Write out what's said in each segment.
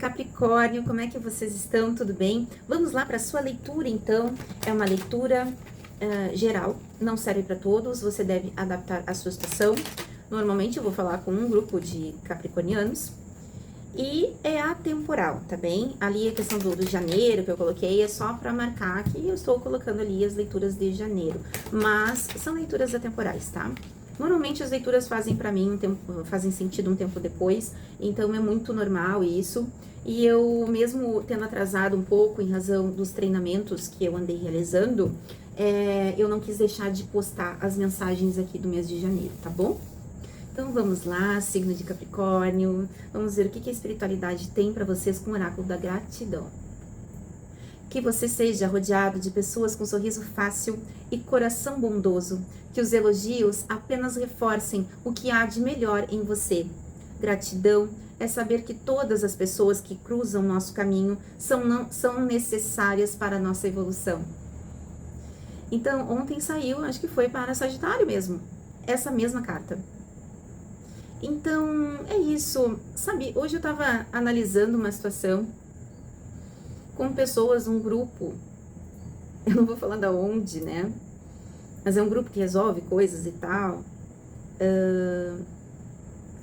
Capricórnio, como é que vocês estão? Tudo bem? Vamos lá para a sua leitura, então. É uma leitura geral, não serve para todos, você deve adaptar a sua situação. Normalmente eu vou falar com um grupo de capricornianos e é atemporal, tá bem? Ali a questão do janeiro que eu coloquei é só para marcar que eu estou colocando ali as leituras de janeiro, mas são leituras atemporais, tá? Normalmente as leituras fazem para mim fazem sentido um tempo depois, então é muito normal isso. E eu, mesmo tendo atrasado um pouco em razão dos treinamentos que eu andei realizando, eu não quis deixar de postar as mensagens aqui do mês de janeiro, tá bom? Então vamos lá, signo de Capricórnio, vamos ver o que a espiritualidade tem para vocês com o oráculo da gratidão. Que você seja rodeado de pessoas com sorriso fácil e coração bondoso, que os elogios apenas reforcem o que há de melhor em você. Gratidão é saber que todas as pessoas que cruzam nosso caminho são necessárias para a nossa evolução. Então, ontem saiu, acho que foi para Sagitário mesmo, essa mesma carta. Então, é isso. Sabe, hoje eu estava analisando uma situação com pessoas, um grupo, eu não vou falar da onde, né? Mas é um grupo que resolve coisas e tal.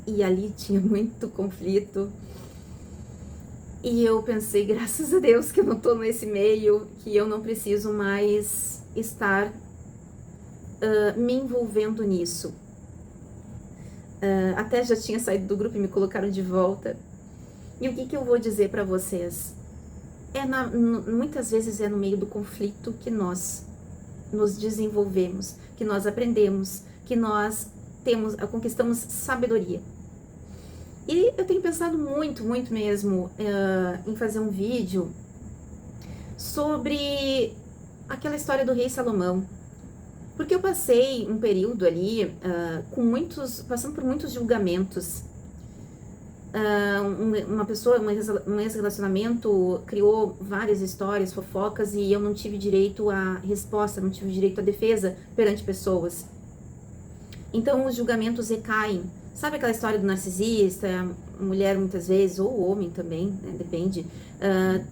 E ali tinha muito conflito. E eu pensei, graças a Deus que eu não tô nesse meio, que eu não preciso mais estar me envolvendo nisso. Até já tinha saído do grupo e me colocaram de volta. E o que eu vou dizer para vocês? Muitas vezes é no meio do conflito que nós nos desenvolvemos, que nós aprendemos, que nós conquistamos sabedoria. E eu tenho pensado muito mesmo em fazer um vídeo sobre aquela história do rei Salomão. Porque eu passei um período ali passando por muitos julgamentos. Um ex-relacionamento criou várias histórias, fofocas, e eu não tive direito à resposta, não tive direito à defesa perante pessoas. Então os julgamentos recaem. Sabe aquela história do narcisista? A mulher muitas vezes, ou o homem também, né, depende,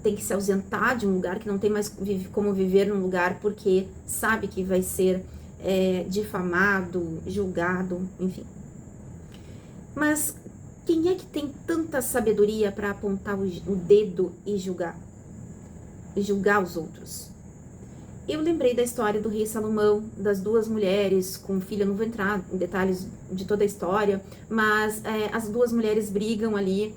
tem que se ausentar de um lugar, que não tem mais como viver num lugar porque sabe que vai ser difamado, julgado, enfim. Mas quem é que tem tanta sabedoria para apontar o dedo e julgar os outros? Eu lembrei da história do rei Salomão, das duas mulheres com filha. Não vou entrar em detalhes de toda a história, mas as duas mulheres brigam ali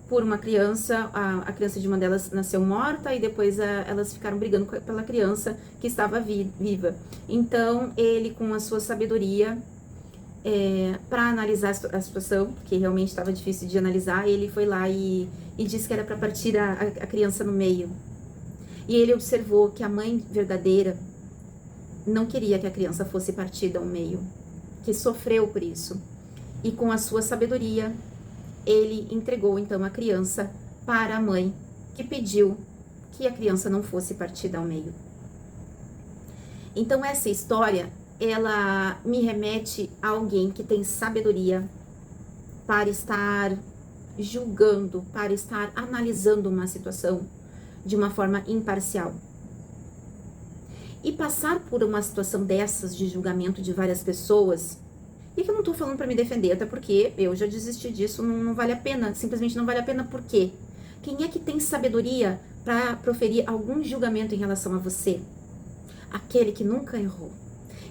por uma criança. A criança de uma delas nasceu morta e depois elas ficaram brigando pela criança que estava viva. Então ele, com a sua sabedoria, para analisar a situação, porque realmente estava difícil de analisar, ele foi lá e disse que era para partir a criança no meio. E ele observou que a mãe verdadeira não queria que a criança fosse partida ao meio, que sofreu por isso. E com a sua sabedoria, ele entregou então a criança para a mãe, que pediu que a criança não fosse partida ao meio. Então essa história, ela me remete a alguém que tem sabedoria para estar julgando, para estar analisando uma situação de uma forma imparcial. E passar por uma situação dessas de julgamento de várias pessoas, e que eu não tô falando para me defender, até porque eu já desisti disso, não vale a pena, simplesmente não vale a pena. Por quê? Quem é que tem sabedoria para proferir algum julgamento em relação a você? Aquele que nunca errou.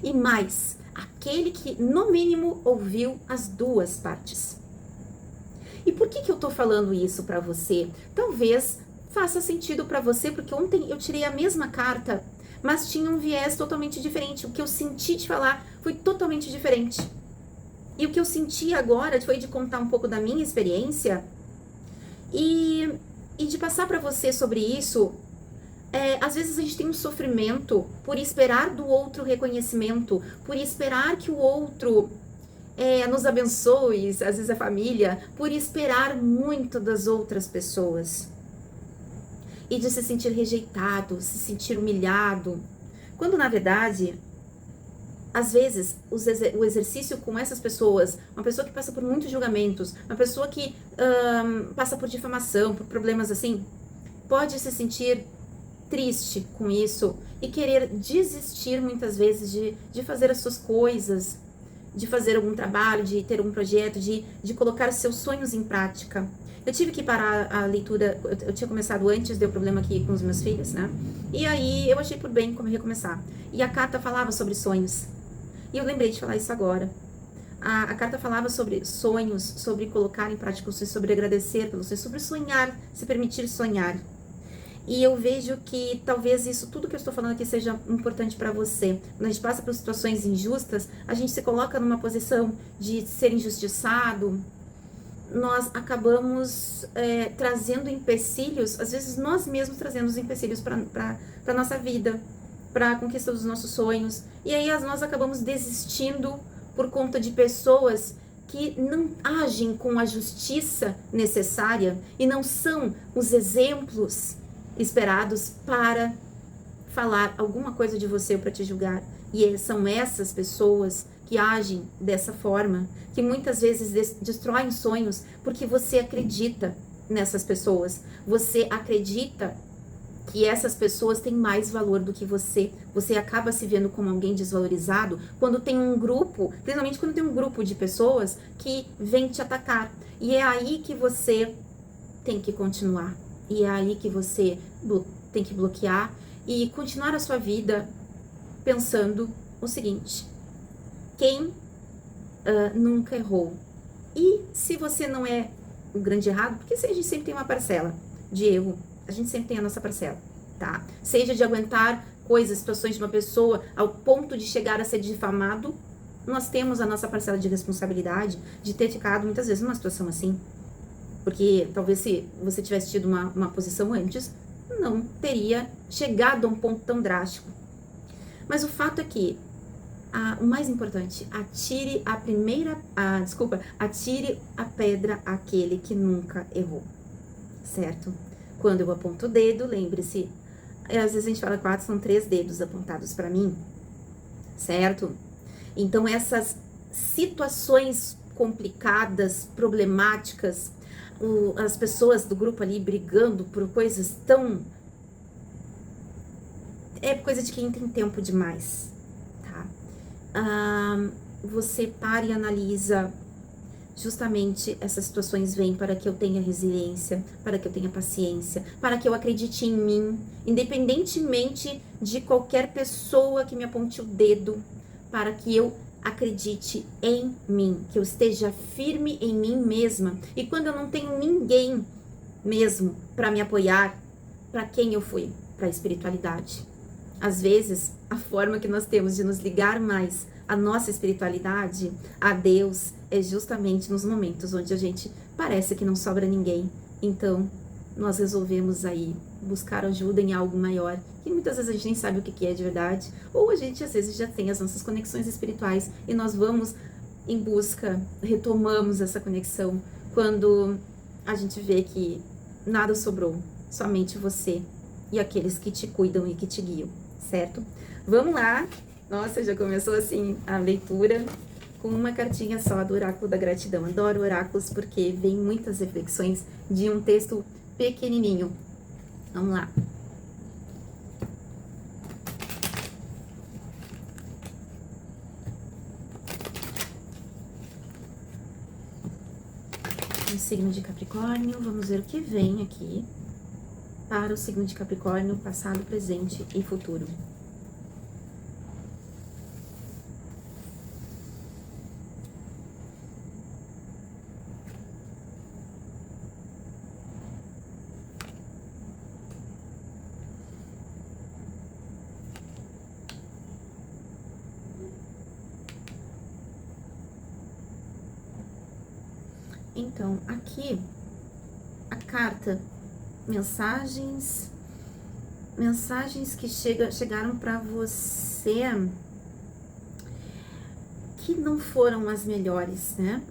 E mais, aquele que no mínimo ouviu as duas partes. E por que eu tô falando isso para você? Talvez faça sentido para você, porque ontem eu tirei a mesma carta, mas tinha um viés totalmente diferente. O que eu senti de falar foi totalmente diferente. E o que eu senti agora foi de contar um pouco da minha experiência e de passar para você sobre isso. Às vezes a gente tem um sofrimento por esperar do outro reconhecimento, por esperar que o outro nos abençoe, às vezes a família, por esperar muito das outras pessoas. E de se sentir rejeitado, se sentir humilhado. Quando, na verdade, às vezes, o exercício com essas pessoas, uma pessoa que passa por muitos julgamentos, uma pessoa que passa por difamação, por problemas assim, pode se sentir triste com isso e querer desistir muitas vezes de fazer as suas coisas, de fazer algum trabalho, de ter um projeto, de colocar seus sonhos em prática. Eu tive que parar a leitura, eu tinha começado antes, deu problema aqui com os meus filhos, né? E aí eu achei por bem como recomeçar. E a carta falava sobre sonhos. E eu lembrei de falar isso agora. A carta falava sobre sonhos, sobre colocar em prática os sonhos, sobre agradecer pelos sonhos, sobre sonhar, se permitir sonhar. E eu vejo que talvez isso, tudo que eu estou falando aqui, seja importante para você. Quando a gente passa por situações injustas, a gente se coloca numa posição de ser injustiçado, nós acabamos trazendo empecilhos, às vezes nós mesmos trazemos empecilhos para a nossa vida, para a conquista dos nossos sonhos. E aí nós acabamos desistindo por conta de pessoas que não agem com a justiça necessária e não são os exemplos esperados para falar alguma coisa de você ou para te julgar. E são essas pessoas que agem dessa forma, que muitas vezes destroem sonhos porque você acredita nessas pessoas. Você acredita que essas pessoas têm mais valor do que você. Você acaba se vendo como alguém desvalorizado quando tem um grupo, principalmente quando tem um grupo de pessoas que vem te atacar. E é aí que você tem que continuar. E é aí que você tem que bloquear e continuar a sua vida pensando o seguinte: quem nunca errou? E se você não é o grande errado, porque a gente sempre tem uma parcela de erro, a gente sempre tem a nossa parcela, tá? Seja de aguentar coisas, situações de uma pessoa ao ponto de chegar a ser difamado, nós temos a nossa parcela de responsabilidade de ter ficado muitas vezes numa situação assim. Porque talvez se você tivesse tido uma posição antes, não teria chegado a um ponto tão Mas o fato é que o mais importante, atire a pedra àquele que nunca errou, certo? Quando eu aponto o dedo, lembre-se, às vezes a gente fala 4, são 3 dedos apontados para mim, certo? Então essas situações complicadas, problemáticas, as pessoas do grupo ali brigando por coisas tão... É coisa de quem tem tempo demais, tá? Você para e analisa. Justamente essas situações vêm para que eu tenha resiliência, para que eu tenha paciência, para que eu acredite em mim, independentemente de qualquer pessoa que me aponte o dedo, para que eu acredite em mim, que eu esteja firme em mim mesma. E quando eu não tenho ninguém mesmo para me apoiar, para quem eu fui? Para a espiritualidade. Às vezes, a forma que nós temos de nos ligar mais à nossa espiritualidade, a Deus, é justamente nos momentos onde a gente parece que não sobra ninguém. Então, nós resolvemos aí buscar ajuda em algo maior, que muitas vezes a gente nem sabe o que é de verdade, ou a gente às vezes já tem as nossas conexões espirituais e nós vamos em busca, retomamos essa conexão quando a gente vê que nada sobrou, somente você e aqueles que te cuidam e que te guiam, certo? Vamos lá! Nossa, já começou assim a leitura com uma cartinha só do Oráculo da Gratidão. Adoro oráculos porque vem muitas reflexões de um texto pequenininho. Vamos lá. O signo de Capricórnio, vamos ver o que vem aqui para o signo de Capricórnio, passado, presente e futuro. Então, aqui, a carta, mensagens que chegaram para você que não foram as melhores, né?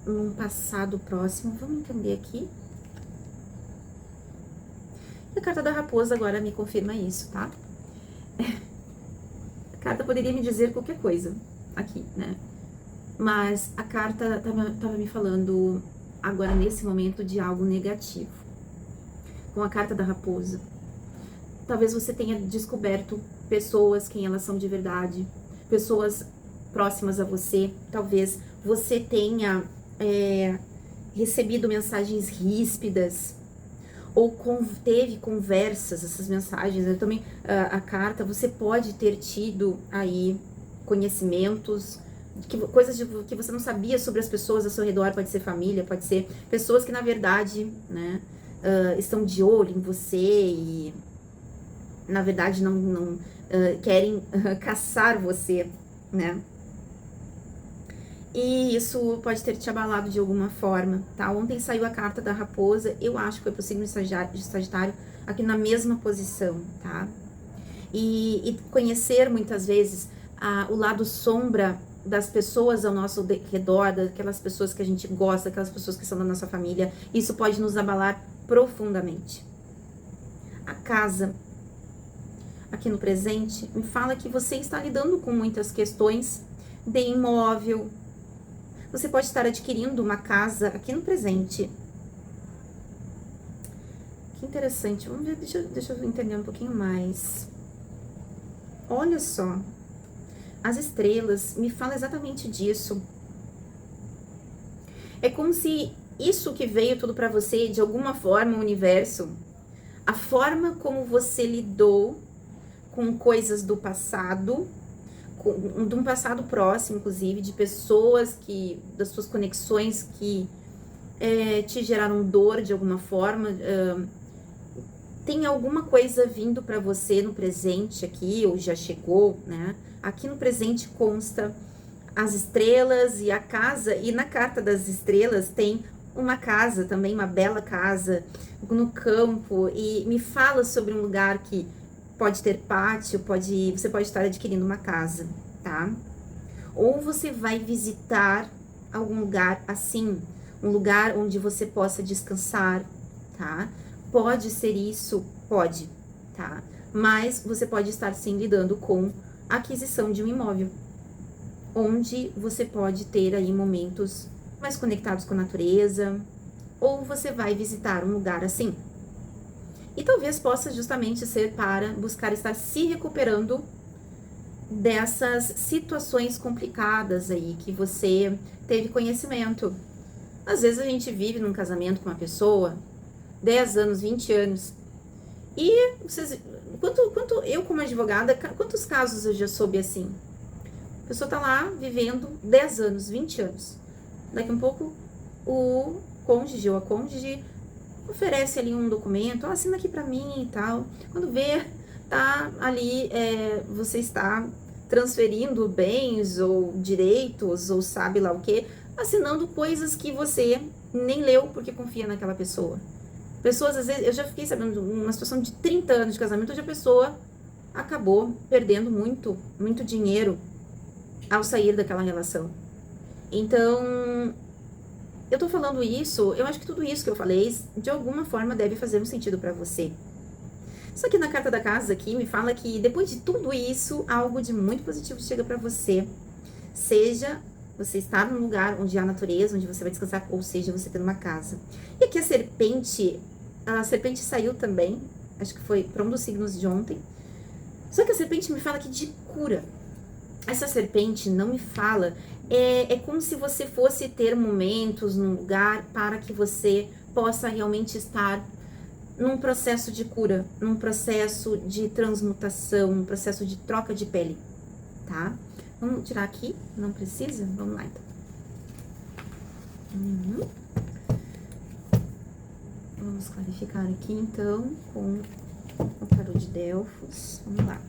Num passado próximo, vamos entender aqui. E a carta da raposa agora me confirma isso, tá? A carta poderia me dizer qualquer coisa. aqui, né? Mas a carta tava me falando agora nesse momento de algo negativo. Com a carta da raposa. Talvez você tenha descoberto pessoas, quem elas são de verdade, pessoas próximas a você. Talvez você tenha recebido mensagens ríspidas ou teve conversas, essas mensagens. Eu também, a carta, você pode ter tido aí conhecimentos, coisas que você não sabia sobre as pessoas ao seu redor. Pode ser família, pode ser pessoas que na verdade, né, estão de olho em você e na verdade não querem caçar você, né? E isso pode ter te abalado de alguma forma, tá? Ontem saiu a carta da raposa, eu acho que foi pro signo de Sagitário, aqui na mesma posição, tá? E conhecer muitas vezes o lado sombra das pessoas ao nosso redor, daquelas pessoas que a gente gosta, aquelas pessoas que são da nossa família, isso pode nos abalar profundamente. A casa, aqui no presente, me fala que você está lidando com muitas questões de imóvel. Você pode estar adquirindo uma casa aqui no presente. Que interessante. Vamos ver, deixa eu entender um pouquinho mais. Olha só. As estrelas me falam exatamente disso. É como se isso que veio tudo pra você, de alguma forma, o universo, a forma como você lidou com coisas do passado, de um passado próximo, inclusive, de pessoas das suas conexões que te geraram dor de alguma forma, tem alguma coisa vindo para você no presente aqui, ou já chegou, né? Aqui no presente consta as estrelas e a casa, e na carta das estrelas tem uma casa também, uma bela casa no campo, e me fala sobre um lugar que pode ter pátio, você pode estar adquirindo uma casa, tá? Ou você vai visitar algum lugar assim, um lugar onde você possa descansar, tá? Pode ser isso, pode, tá? Mas você pode estar sim lidando com a aquisição de um imóvel, onde você pode ter aí momentos mais conectados com a natureza, ou você vai visitar um lugar assim. E talvez possa justamente ser para buscar estar se recuperando dessas situações complicadas aí que você teve conhecimento. Às vezes a gente vive num casamento com uma pessoa 10 anos, 20 anos. E vocês, quanto eu como advogada, quantos casos eu já soube assim? A pessoa tá lá vivendo 10 anos, 20 anos. Daqui um pouco o cônjuge ou a cônjuge oferece ali um documento, assina aqui pra mim e tal. Quando vê, tá ali, você está transferindo bens ou direitos ou sabe lá o que, assinando coisas que você nem leu porque confia naquela pessoa. Pessoas, às vezes, eu já fiquei sabendo uma situação de 30 anos de casamento, onde a pessoa acabou perdendo muito, muito dinheiro ao sair daquela relação. Então, eu tô falando isso, eu acho que tudo isso que eu falei, de alguma forma deve fazer um sentido pra você. Só que na carta da casa aqui me fala que depois de tudo isso, algo de muito positivo chega pra você. Seja você estar num lugar onde há natureza, onde você vai descansar, ou seja, você ter uma casa. E aqui a serpente saiu também, acho que foi para um dos signos de ontem. Só que a serpente me fala aqui de cura. Essa serpente não me fala, é como se você fosse ter momentos num lugar para que você possa realmente estar num processo de cura, num processo de transmutação, num processo de troca de pele, tá? Vamos tirar aqui, não precisa? Vamos lá então. Vamos clarificar aqui então com o tarô de Delfos. Vamos lá.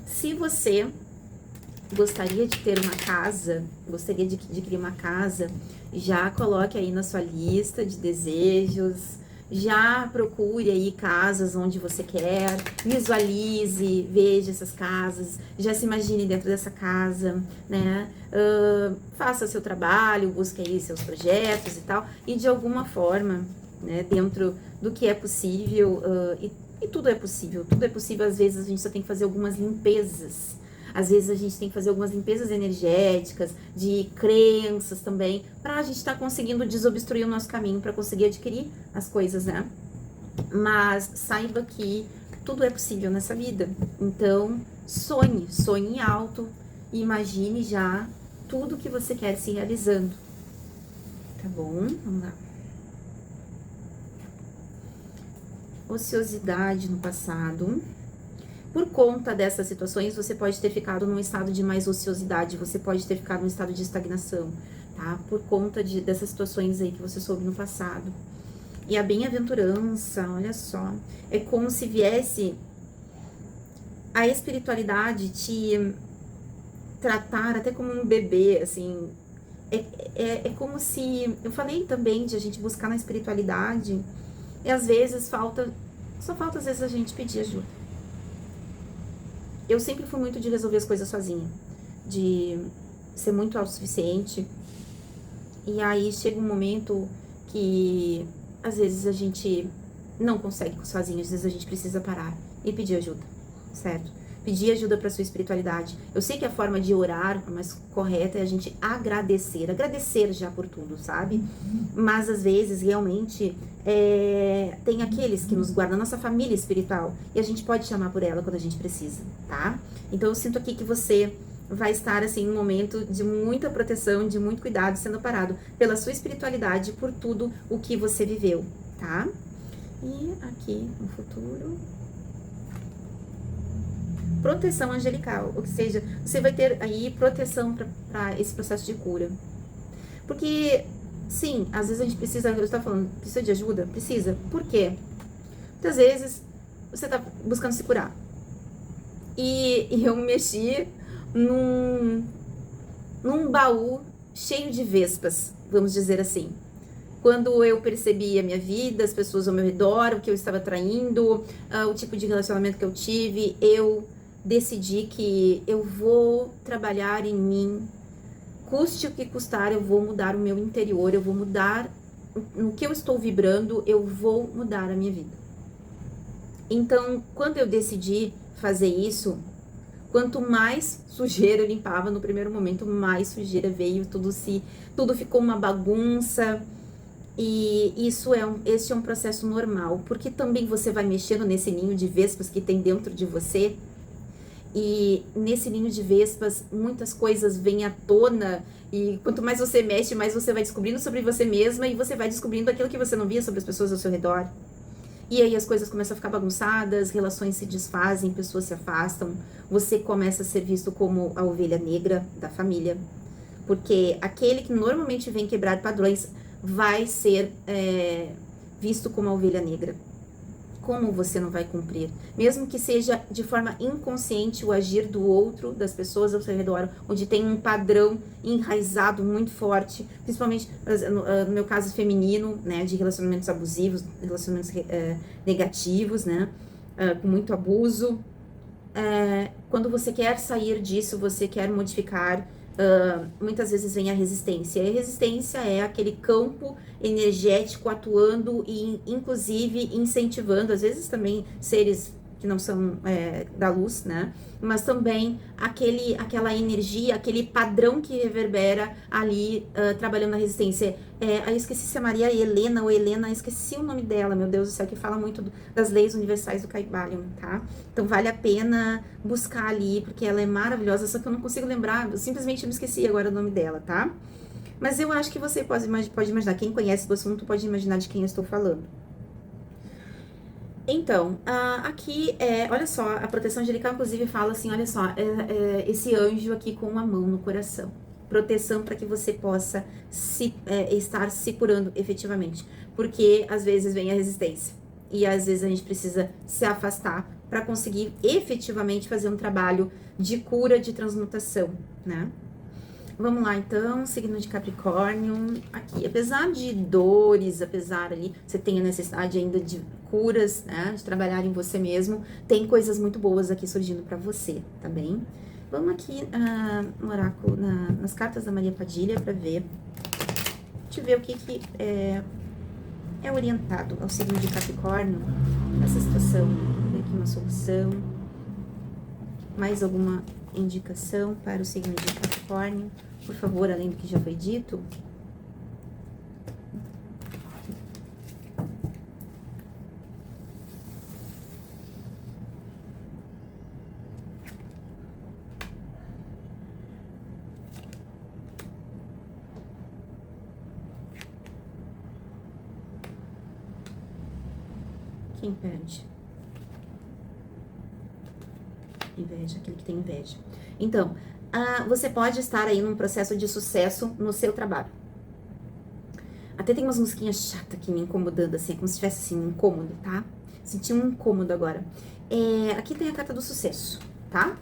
Se você gostaria de ter uma casa, gostaria de adquirir uma casa, já coloque aí na sua lista de desejos, já procure aí casas onde você quer, visualize, veja essas casas, já se imagine dentro dessa casa, né? Faça seu trabalho, busque aí seus projetos e tal, e de alguma forma né? Dentro do que é possível, e tudo é possível. Tudo é possível, às vezes a gente só tem que fazer algumas limpezas. Às vezes a gente tem que fazer algumas limpezas energéticas, de crenças também, para a gente estar conseguindo desobstruir o nosso caminho, para conseguir adquirir as coisas, né? Mas saiba que tudo é possível nessa vida. Então, sonhe alto, e imagine já tudo que você quer se realizando. Tá bom? Vamos lá. Ociosidade no passado. Por conta dessas situações, você pode ter ficado num estado de mais ociosidade, você pode ter ficado num estado de estagnação, tá? Por conta dessas situações aí que você soube no passado. E a bem-aventurança, olha só, é como se viesse a espiritualidade te tratar até como um bebê, assim. É como se, eu falei também de a gente buscar na espiritualidade, e às vezes só falta às vezes a gente pedir ajuda. Eu sempre fui muito de resolver as coisas sozinha, de ser muito autossuficiente. E aí chega um momento que às vezes a gente não consegue sozinho, às vezes a gente precisa parar e pedir ajuda, certo? Pedir ajuda para sua espiritualidade. Eu sei que a forma de orar, a mais correta, é a gente agradecer já por tudo, sabe? Mas às vezes realmente tem aqueles que nos guardam, a nossa família espiritual, e a gente pode chamar por ela quando a gente precisa, tá? Então eu sinto aqui que você vai estar assim em um momento de muita proteção, de muito cuidado, sendo parado pela sua espiritualidade, por tudo o que você viveu, tá? E aqui no futuro, proteção angelical, ou seja, você vai ter aí proteção para esse processo de cura. Porque, sim, às vezes a gente precisa, eu estava falando, precisa de ajuda? Precisa. Por quê? Muitas vezes você está buscando se curar. E eu mexi num baú cheio de vespas, vamos dizer assim. Quando eu percebi a minha vida, as pessoas ao meu redor, o que eu estava atraindo, o tipo de relacionamento que eu tive, eu decidi que eu vou trabalhar em mim, custe o que custar, eu vou mudar o meu interior, eu vou mudar no que eu estou vibrando, eu vou mudar a minha vida. Então, quando eu decidi fazer isso, quanto mais sujeira eu limpava no primeiro momento, mais sujeira veio, tudo ficou uma bagunça. E este é um processo normal, porque também você vai mexendo nesse ninho de vespas que tem dentro de você, e nesse ninho de vespas muitas coisas vêm à tona, e quanto mais você mexe, mais você vai descobrindo sobre você mesma, e você vai descobrindo aquilo que você não via sobre as pessoas ao seu redor. E aí as coisas começam a ficar bagunçadas, relações se desfazem, pessoas se afastam, você começa a ser visto como a ovelha negra da família, porque aquele que normalmente vem quebrar padrões vai ser visto como a ovelha negra. Como você não vai cumprir? Mesmo que seja de forma inconsciente o agir do outro, das pessoas ao seu redor, onde tem um padrão enraizado muito forte, principalmente no meu caso feminino, né, de relacionamentos abusivos, relacionamentos negativos, né, com muito abuso. Quando você quer sair disso, você quer modificar, muitas vezes vem a resistência. E a resistência é aquele campo energético atuando e, inclusive, incentivando, às vezes também seres que não são da luz, né? Mas também aquela energia, aquele padrão que reverbera ali, trabalhando na resistência. Eu esqueci se é Maria Helena ou Helena, esqueci o nome dela, meu Deus do céu, que fala muito das leis universais do Kybalion, tá? Então vale a pena buscar ali, porque ela é maravilhosa, só que eu não consigo lembrar, eu simplesmente me esqueci agora o nome dela, tá? Mas eu acho que você pode imaginar, quem conhece o assunto pode imaginar de quem eu estou falando. Então, aqui, olha só, a proteção angelical, inclusive, fala assim, olha só, esse anjo aqui com uma mão no coração. Proteção para que você possa estar se curando efetivamente. Porque, às vezes, vem a resistência. E, às vezes, a gente precisa se afastar para conseguir efetivamente fazer um trabalho de cura, de transmutação, né? Vamos lá, então, signo de Capricórnio, aqui, apesar de dores, apesar ali, você tem a necessidade ainda de curas, né, de trabalhar em você mesmo, tem coisas muito boas aqui surgindo pra você, tá bem? Vamos aqui no oráculo, nas cartas da Maria Padilha pra ver, deixa eu ver o que é orientado ao signo de Capricórnio nessa situação? Tem aqui uma solução. Mais alguma indicação para o signo de Capricórnio? Por favor, além do que já foi dito. Quem perde? Inveja, aquele que tem inveja. Então, você pode estar aí num processo de sucesso no seu trabalho. Até tem umas musiquinhas chatas aqui me incomodando, assim, como se tivesse assim, um incômodo, tá? Senti um incômodo agora. Aqui tem a carta do sucesso, tá?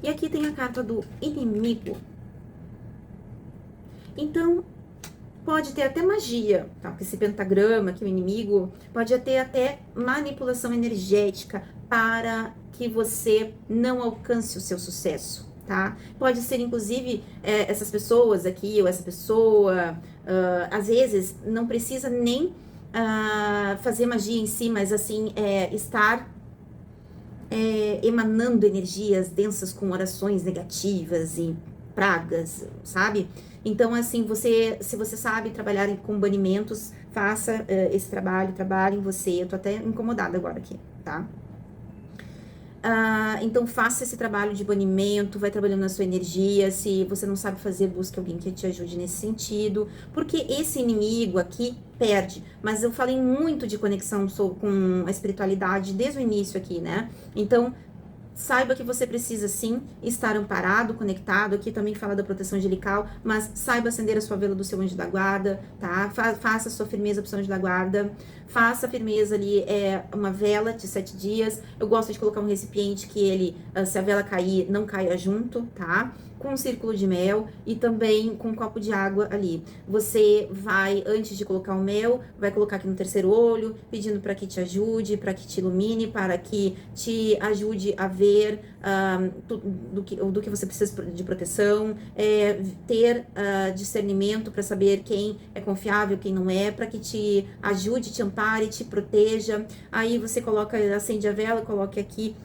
E aqui tem a carta do inimigo. Então, pode ter até magia, tá? Porque esse pentagrama aqui, o inimigo, pode ter até manipulação energética para que você não alcance o seu sucesso, tá? Pode ser, inclusive, essas pessoas aqui, ou essa pessoa, às vezes, não precisa nem fazer magia em si, mas assim, estar emanando energias densas com orações negativas e pragas, sabe? Então, assim, se você sabe trabalhar com banimentos, faça esse trabalho, trabalhe em você. Eu tô até incomodada agora aqui, tá? Então, faça esse trabalho de banimento, vai trabalhando na sua energia. Se você não sabe fazer, busque alguém que te ajude nesse sentido. Porque esse inimigo aqui perde. Mas eu falei muito de conexão com a espiritualidade desde o início aqui, né? Então, saiba que você precisa sim estar amparado, conectado. Aqui também fala da proteção angelical, mas saiba acender a sua vela do seu anjo da guarda, tá? Faça a sua firmeza pro seu anjo da guarda. Faça a firmeza ali, uma vela de 7 dias. Eu gosto de colocar um recipiente que ele, se a vela cair, não caia junto, tá? Com um círculo de mel e também com um copo de água ali. Você vai, antes de colocar o mel, vai colocar aqui no terceiro olho, pedindo para que te ajude, para que te ilumine, para que te ajude a ver do que você precisa de proteção, ter discernimento para saber quem é confiável, quem não é, para que te ajude, te ampare, te proteja. Aí você acende a vela, coloque aqui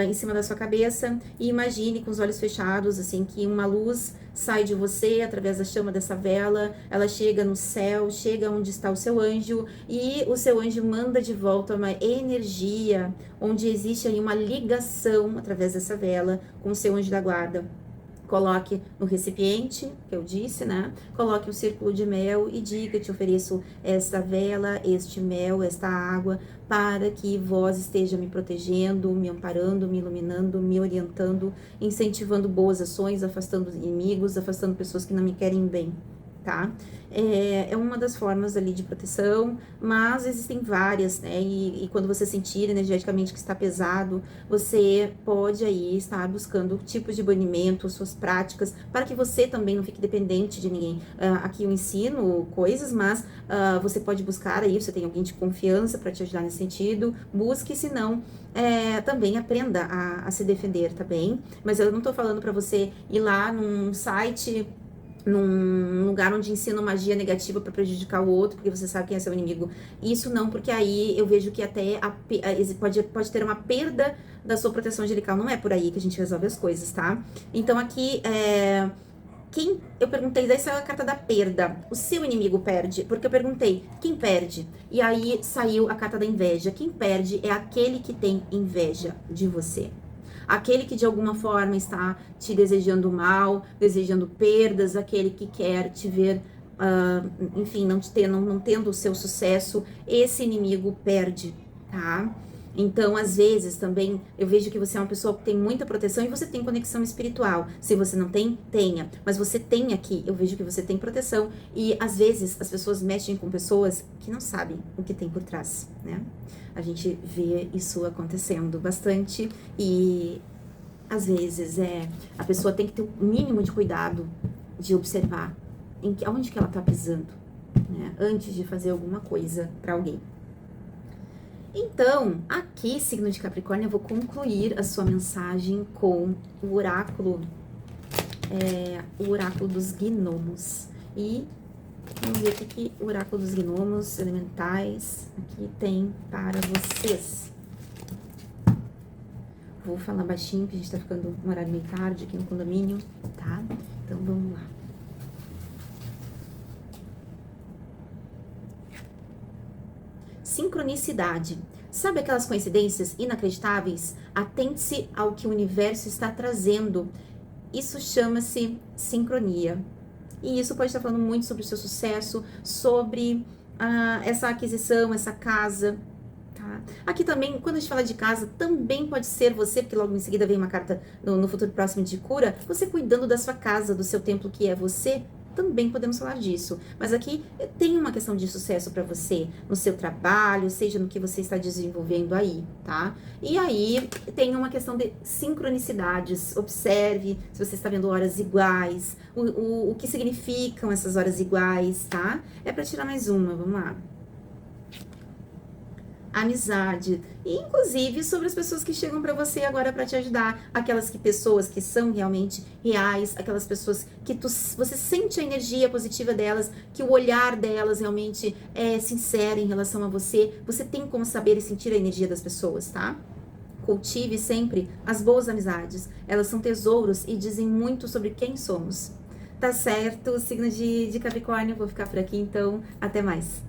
em cima da sua cabeça e imagine com os olhos fechados, assim, que uma luz sai de você através da chama dessa vela, ela chega no céu, chega onde está o seu anjo e o seu anjo manda de volta uma energia onde existe aí uma ligação através dessa vela com o seu anjo da guarda. Coloque no recipiente, que eu disse, né? Coloque um círculo de mel e diga: te ofereço esta vela, este mel, esta água, para que vós esteja me protegendo, me amparando, me iluminando, me orientando, incentivando boas ações, afastando inimigos, afastando pessoas que não me querem bem, tá? É uma das formas ali de proteção, mas existem várias, né? E quando você sentir energeticamente que está pesado, você pode aí estar buscando tipos de banimento, suas práticas, para que você também não fique dependente de ninguém. Aqui eu ensino coisas, mas você pode buscar aí, você tem alguém de confiança para te ajudar nesse sentido, busque, se não, também aprenda a se defender, tá bem? Mas eu não tô falando para você ir lá num site, num lugar onde ensina magia negativa para prejudicar o outro, porque você sabe quem é seu inimigo. Isso não, porque aí eu vejo que até pode ter uma perda da sua proteção angelical. Não é por aí que a gente resolve as coisas, tá? Então aqui, eu perguntei, daí saiu a carta da perda. O seu inimigo perde, porque eu perguntei, quem perde? E aí saiu a carta da inveja. Quem perde é aquele que tem inveja de você. Aquele que de alguma forma está te desejando mal, desejando perdas, aquele que quer te ver, enfim, não tendo o seu sucesso, esse inimigo perde, tá? Então, às vezes, também, eu vejo que você é uma pessoa que tem muita proteção e você tem conexão espiritual. Se você não tem, tenha. Mas você tem aqui, eu vejo que você tem proteção. E, às vezes, as pessoas mexem com pessoas que não sabem o que tem por trás, né? A gente vê isso acontecendo bastante e, às vezes, a pessoa tem que ter o mínimo de cuidado de observar onde que ela tá pisando, né? Antes de fazer alguma coisa para alguém. Então, aqui, signo de Capricórnio, eu vou concluir a sua mensagem com o oráculo dos gnomos. E Vamos ver o que o oráculo dos gnomos elementais aqui tem para vocês. Vou falar baixinho, porque a gente tá ficando um horário meio tarde aqui no condomínio, tá? Então, vamos lá. Sincronicidade. Sabe aquelas coincidências inacreditáveis? Atente-se ao que o universo está trazendo. Isso chama-se sincronia. E isso pode estar falando muito sobre o seu sucesso, sobre essa aquisição, essa casa. Tá? Aqui também, quando a gente fala de casa, também pode ser você, porque logo em seguida vem uma carta no futuro próximo de cura, você cuidando da sua casa, do seu templo que é você, também podemos falar disso. Mas aqui tem uma questão de sucesso para você, no seu trabalho, seja no que você está desenvolvendo aí, tá? E aí tem uma questão de sincronicidades. Observe se você está vendo horas iguais, o que significam essas horas iguais, tá? É para tirar mais uma, vamos lá. Amizade, e inclusive sobre as pessoas que chegam para você agora para te ajudar, pessoas que são realmente reais, aquelas pessoas que você sente a energia positiva delas, que o olhar delas realmente é sincero em relação a você, você tem como saber e sentir a energia das pessoas, tá? Cultive sempre as boas amizades, elas são tesouros e dizem muito sobre quem somos. Tá certo, signo de Capricórnio, vou ficar por aqui então, até mais.